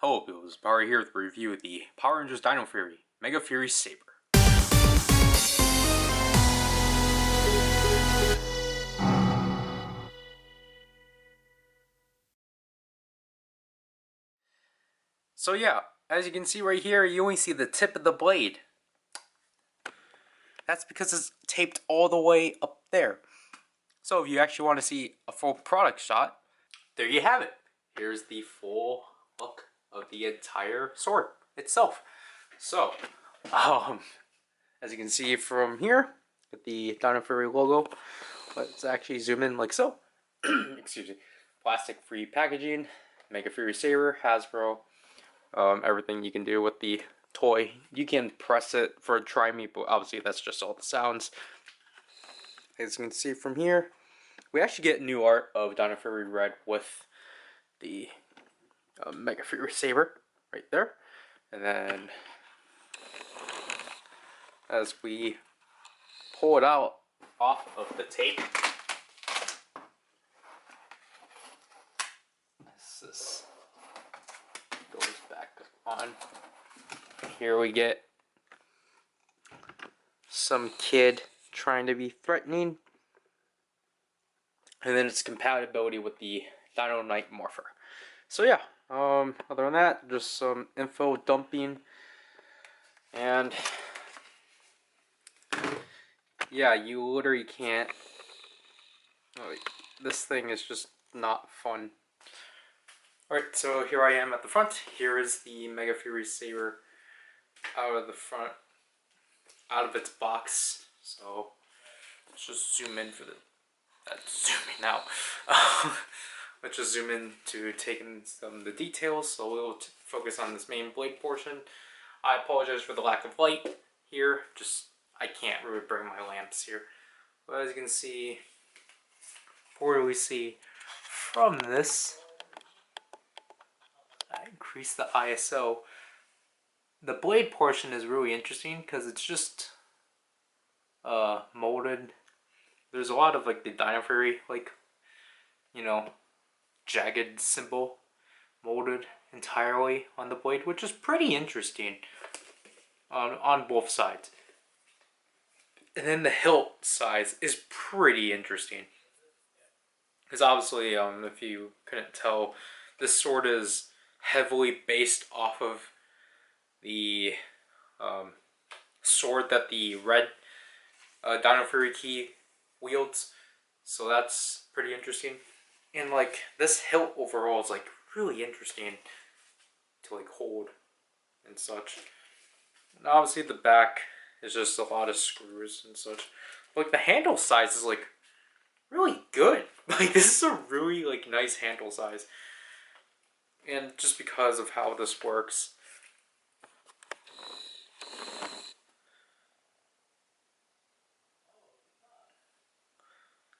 Hello people, this is Power here with a review of the Power Rangers Dino Fury, Megafury Saber. So yeah, as you can see right here, you only see the tip of the blade. That's because it's taped all the way up there. So if you actually want to see a full product shot, there you have it. Here's the full look of the entire sword itself. So, as you can see from here, with the Dino Fury logo, let's actually zoom in like so. Excuse me. Plastic-free packaging, Megafury Saber, Hasbro, everything you can do with the toy. You can press it for a try me, but obviously that's just all the sounds. As you can see from here, we actually get new art of Dino Fury Red with the Megafury Saber right there. And then as we pull it out off of the tape, this goes back on. Here we get some kid trying to be threatening, and then its compatibility with the Dino Knight Morpher. So yeah, other than that, just some info dumping, and yeah, you literally can't. This thing is just not fun. Alright, so here I am at the front. Here is the Megafury Saber out of the front, out of its box. So let's just zoom in for the. That's zooming out. Let's just zoom in to take in some of the details. So we'll focus on this main blade portion. I apologize for the lack of light here. Just I can't really bring my lamps here. But as you can see, poorly see from this, I increase the ISO. The blade portion is really interesting because it's just molded. There's a lot of like the Dino Fury, like, you know, jagged symbol molded entirely on the blade, which is pretty interesting on both sides. And then the hilt size is pretty interesting. Because obviously, if you couldn't tell, this sword is heavily based off of the sword that the red Dino Fury key wields. So that's pretty interesting. And like this hilt overall is like really interesting to like hold and such. And obviously the back is just a lot of screws and such. But, like the handle size is like really good. Like this is a really like nice handle size. And just because of how this works.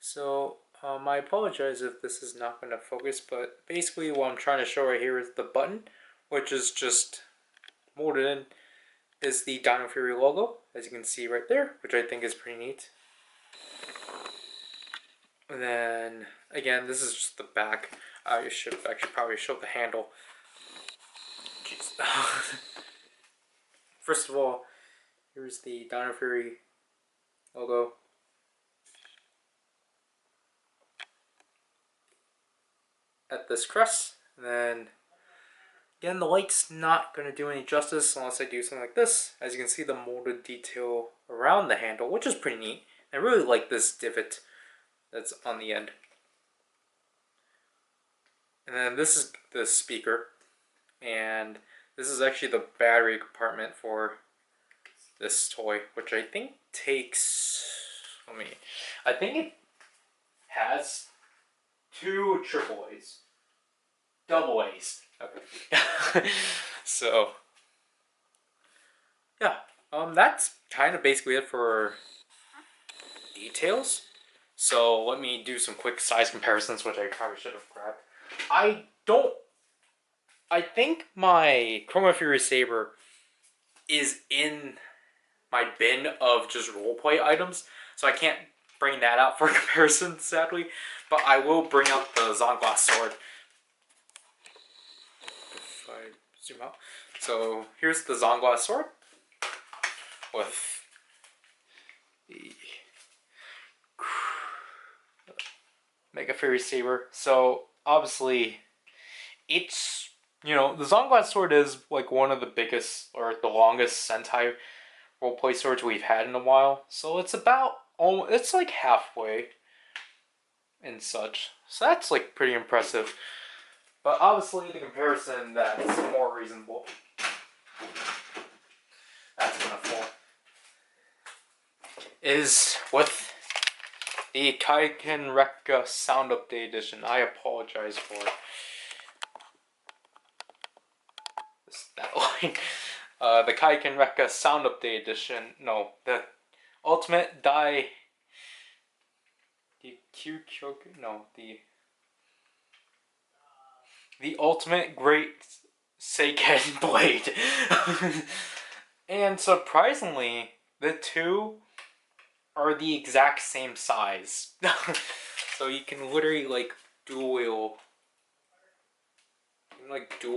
So, I apologize if this is not going to focus, but basically what I'm trying to show right here is the button, which is just molded in, is the Dino Fury logo, as you can see right there, which I think is pretty neat. And then, again, this is just the back. I should actually probably show the handle. Jeez. First of all, here's the Dino Fury logo. At this crest, and then again the light's not going to do any justice unless I do something like this. As you can see, the molded detail around the handle, which is pretty neat. I really like this divot that's on the end. And then this is the speaker, and this is actually the battery compartment for this toy, which I think takes, I think it has 2 AAAs. Double A's. Okay. So, yeah. That's kind of basically it for details. So, let me do some quick size comparisons, which I probably should have grabbed. I think my Chroma Fury Saber is in my bin of just roleplay items, so I can't bring that out for comparison, sadly. But I will bring out the Zonglass sword. If I zoom out. So here's the Zonglass sword with the Megafury Saber. So obviously, it's, you know, the Zonglass sword is like one of the biggest or the longest Sentai roleplay swords we've had in a while. So it's about it's like halfway and such. So that's like pretty impressive. But obviously, the comparison that's more reasonable. That's gonna fall. Is with the Kaiken Rekka Sound Update Edition. I apologize for that line. The Kaiken Rekka Sound Update Edition. No, the Ultimate Dai. The Kyukyoku. No, the Ultimate Great Seiken Blade. And surprisingly, the two are the exact same size. So you can literally like dual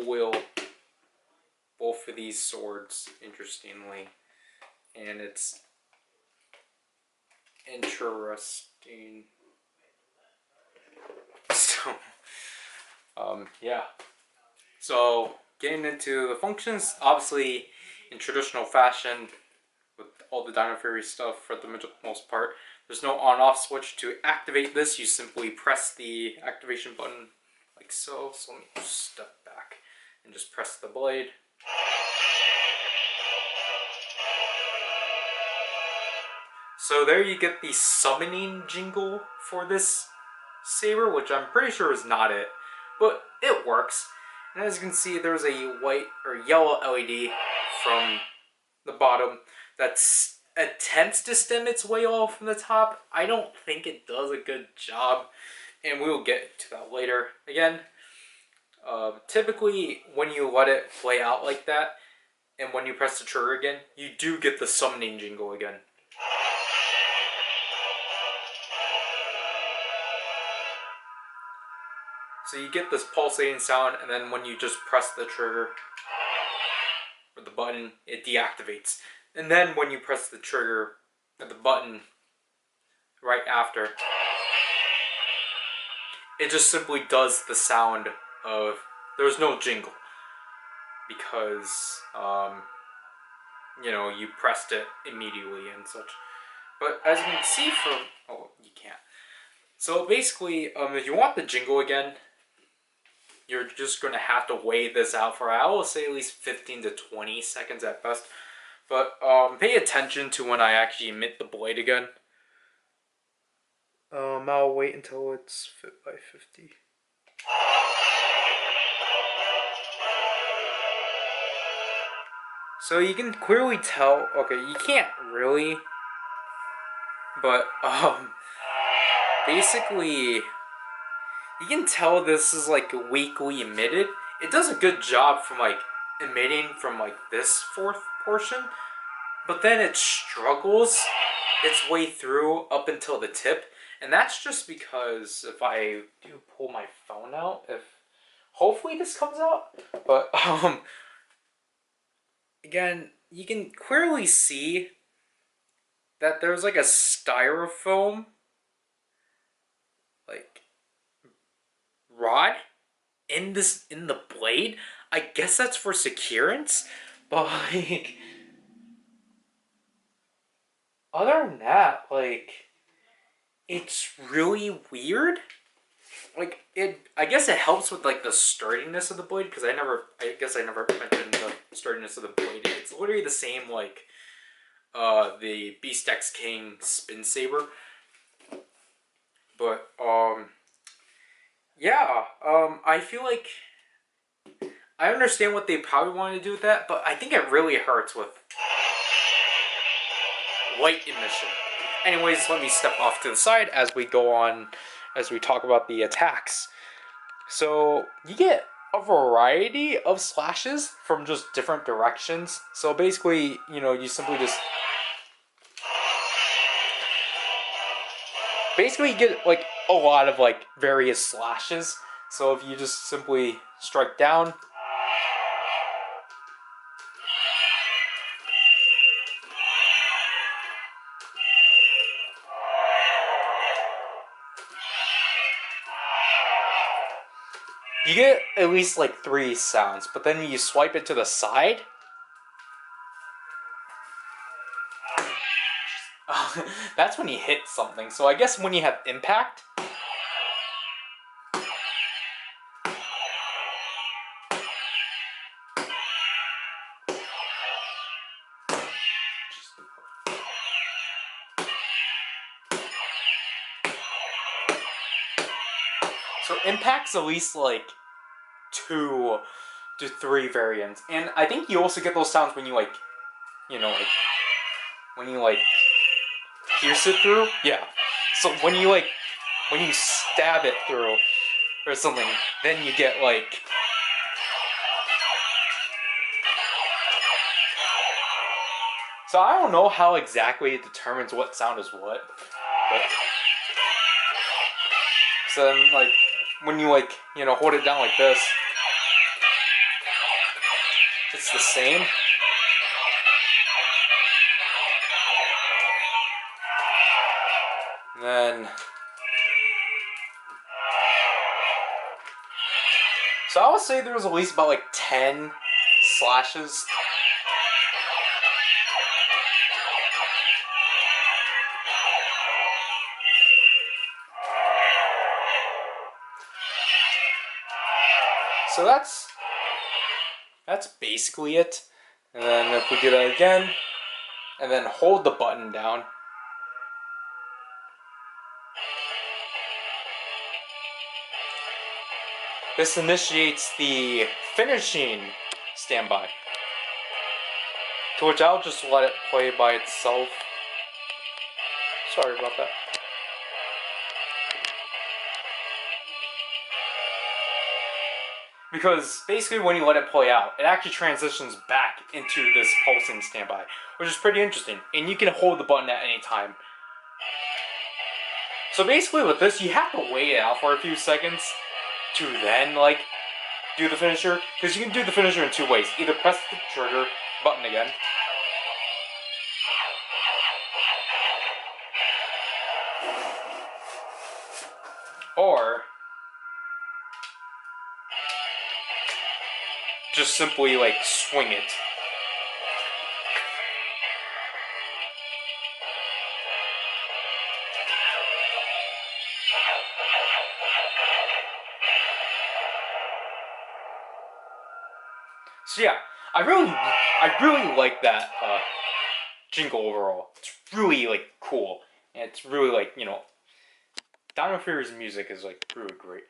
wield both of these swords, interestingly. And it's interesting. So yeah. So getting into the functions, obviously in traditional fashion with all the Dino Fury stuff for the most part, there's no on-off switch. To activate this, you simply press the activation button like so. So let me just step back and just press the blade. So there you get the summoning jingle for this saber, which I'm pretty sure is not it, but it works. And as you can see, there's a white or yellow LED from the bottom that attempts to stem its way off from the top. I don't think it does a good job, and we will get to that later. Again, typically when you let it play out like that, and when you press the trigger again, you do get the summoning jingle again. So you get this pulsating sound, and then when you just press the trigger or the button, it deactivates. And then when you press the trigger or the button right after, it just simply does the sound of, there's no jingle, because you know, you pressed it immediately and such. But as you can see from, oh, you can't. So basically, if you want the jingle again, you're just going to have to wait this out for, I will say, at least 15 to 20 seconds at best. But pay attention to when I actually emit the blade again. I'll wait until it's fit by 50. So you can clearly tell, okay, you can't really, but basically, you can tell this is like weakly emitted. It does a good job from like emitting from like this fourth portion, but then it struggles its way through up until the tip. And that's just because if I do pull my phone out, if hopefully this comes out, but again, you can clearly see that there's like a styrofoam like rod in the blade. I guess that's for securance, but like other than that, like it's really weird. Like I guess it helps with like the sturdiness of the blade, because I guess I never mentioned the sturdiness of the blade. It's literally the same like the Beast X King Spin Saber. But yeah, I feel like I understand what they probably wanted to do with that, but I think it really hurts with light emission. Anyways, let me step off to the side as we go on, as we talk about the attacks. So you get a variety of slashes from just different directions. So basically, you know, you simply just you get like a lot of like various slashes. So if you just simply strike down, you get at least like 3 sounds, but then you swipe it to the side. That's when you hit something. So I guess when you have impact. So impact's at least like 2 to 3 variants. And I think you also get those sounds when you like, you know, like when you like pierce it through. Yeah. So when you stab it through or something, then you get like. So I don't know how exactly it determines what sound is what, but so then like when you like, you know, hold it down like this, it's the same. And then so I would say there was at least about like 10 slashes. So that's basically it. And then if we do that again, and then hold the button down. This initiates the finishing standby. To which I'll just let it play by itself. Sorry about that. Because basically when you let it play out, it actually transitions back into this pulsing standby, which is pretty interesting. And you can hold the button at any time. So basically with this, you have to wait it out for a few seconds to then like do the finisher. Because you can do the finisher in 2 ways. Either press the trigger button again, or just simply like swing it. So yeah, I really like that jingle overall. It's really like cool, and it's really like, you know, Dino Fury's music is like really great.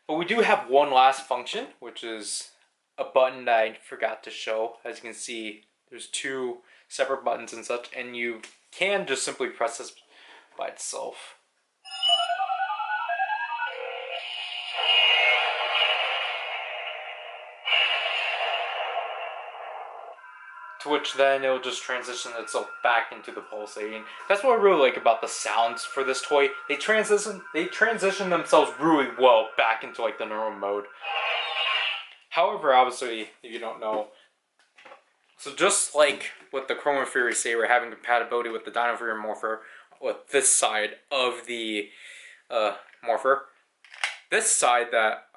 But we do have one last function, which is a button that I forgot to show. As you can see, there's 2 separate buttons and such, and you can just simply press this by itself. To which then it'll just transition itself back into the pulsating. That's what I really like about the sounds for this toy. They transition themselves really well back into like the normal mode. However, obviously, if you don't know, so just like with the Megafury Saber having compatibility with the Dino Fury Morpher, with this side of the Morpher, this side that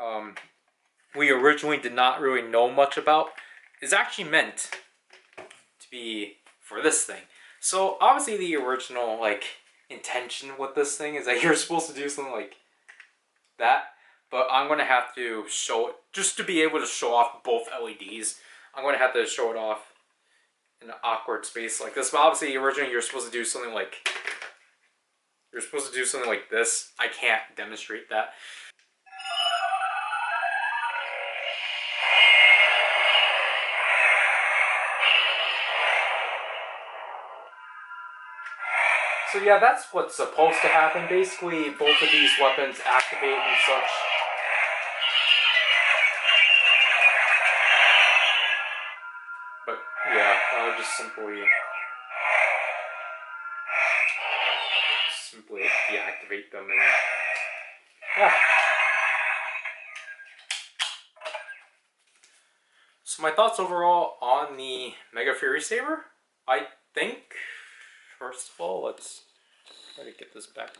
we originally did not really know much about is actually meant to be for this thing. So obviously the original like intention with this thing is that you're supposed to do something like that, but I'm going to have to show it, just to be able to show off both LEDs, I'm going to have to show it off in an awkward space like this. But obviously originally you're supposed to do something like this. I can't demonstrate that. So yeah, that's what's supposed to happen. Basically, both of these weapons activate and such. But yeah, I'll just simply deactivate them and yeah. So my thoughts overall on the Megafury Saber, I think, first of all, let's try to get this back.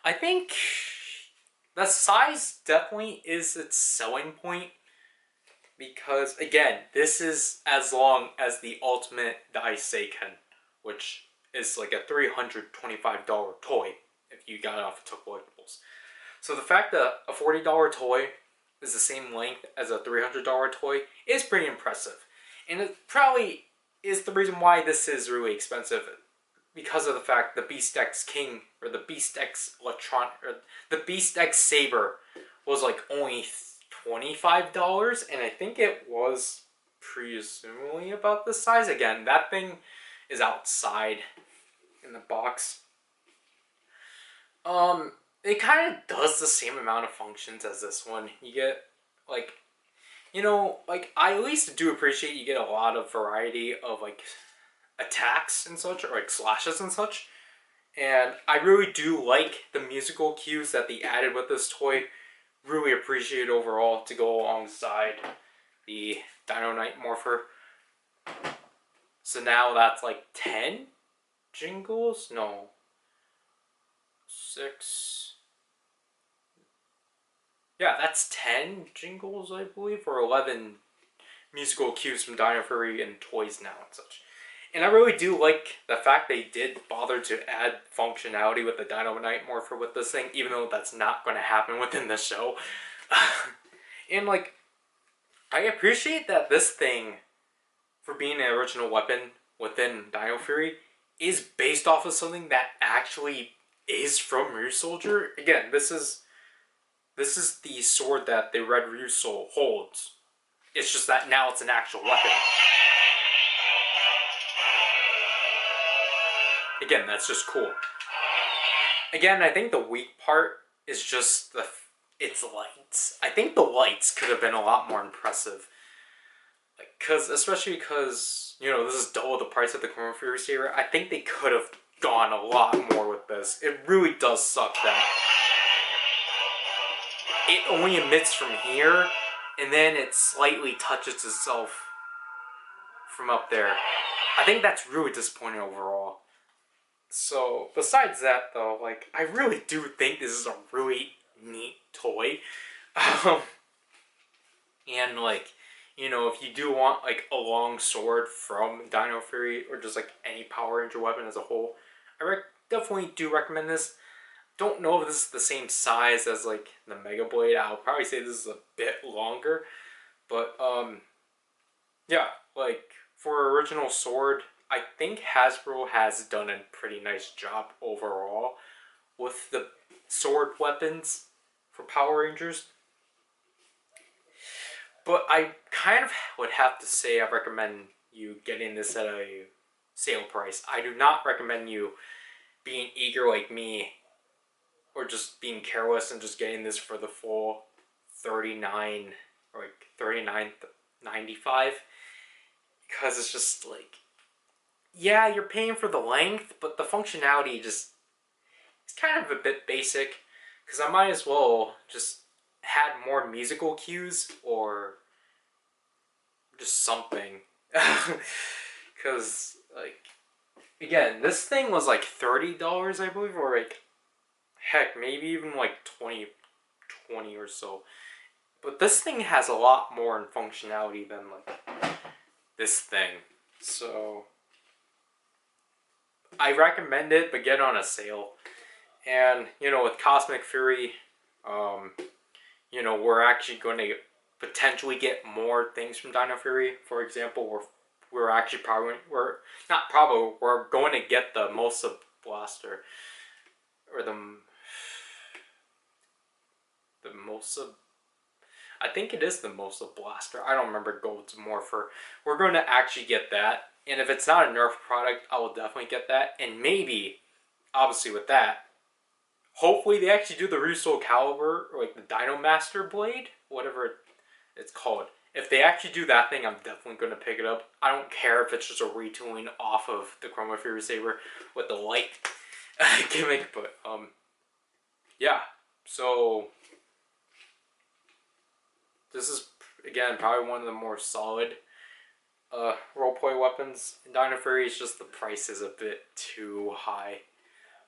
I think the size definitely is its selling point. Because, again, this is as long as the Ultimate Daiseiken, which is like a $325 toy if you got it off of collectibles. So the fact that a $40 toy is the same length as a $300 toy is pretty impressive. And it probably is the reason why this is really expensive, because of the fact the Beast X King, or the Beast X Electron, or the Beast X Saber was like only $25, and I think it was presumably about this size. Again, that thing is outside in the box. It kind of does the same amount of functions as this one. You get, like, you know, like, I at least do appreciate you get a lot of variety of, like, attacks and such, or, like, slashes and such. And I really do like the musical cues that they added with this toy. Really appreciate overall to go alongside the Dino Knight Morpher. So now that's like 10 jingles? No. 6. Yeah, that's 10 jingles, I believe, or 11 musical cues from Dino Fury and toys now and such. And I really do like the fact they did bother to add functionality with the Dino Knight Morpher with this thing, even though that's not going to happen within the show. And, like, I appreciate that this thing, for being an original weapon within Dino Fury, is based off of something that actually is from Ryusoulger. Again, this is the sword that the Red Ryusoul holds. It's just that now it's an actual weapon. Again, that's just cool. Again, I think the weak part is just its lights. I think the lights could have been a lot more impressive. Like, especially because, you know, this is double the price of the Megafury Saber. I think they could have gone a lot more with this. It really does suck that it only emits from here, and then it slightly touches itself from up there. I think that's really disappointing overall. So, besides that, though, like, I really do think this is a really neat toy. And, like, you know, if you do want, like, a long sword from Dino Fury, or just, like, any Power Ranger weapon as a whole, I definitely do recommend this. Don't know if this is the same size as, like, the Mega Blade. I'll probably say this is a bit longer. But, yeah, like, for original sword, I think Hasbro has done a pretty nice job overall with the sword weapons for Power Rangers. But I kind of would have to say I recommend you getting this at a sale price. I do not recommend you being eager like me, or just being careless and just getting this for the full $39 or like $39.95, because it's just like, yeah, you're paying for the length, but the functionality just, it's kind of a bit basic, because I might as well just had more musical cues or just something. Because, like, again, this thing was like $30, I believe, or like, heck, maybe even like 20 or so. But this thing has a lot more in functionality than, like, this thing. So I recommend it, but get on a sale. And, you know, with Cosmic Fury, you know, we're actually going to potentially get more things from Dino Fury. For example, we're actually we're going to get the Mosa Blaster, or the Mosa, I think it is the Mosa Blaster. I don't remember Gold's Morpher. We're going to actually get that. And if it's not a Nerf product, I will definitely get that. And maybe, obviously with that, hopefully they actually do the Ryusoul Caliber, or like the Dino Master Blade, whatever it's called. If they actually do that thing, I'm definitely going to pick it up. I don't care if it's just a retooling off of the Megafury Saber with the light gimmick, but yeah. So this is, again, probably one of the more solid role-play weapons. In Dino Fury, it's just the price is a bit too high.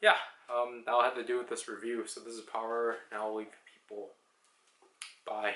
Yeah, that'll have to do with this review. So this is Power, and I'll leave people. Bye.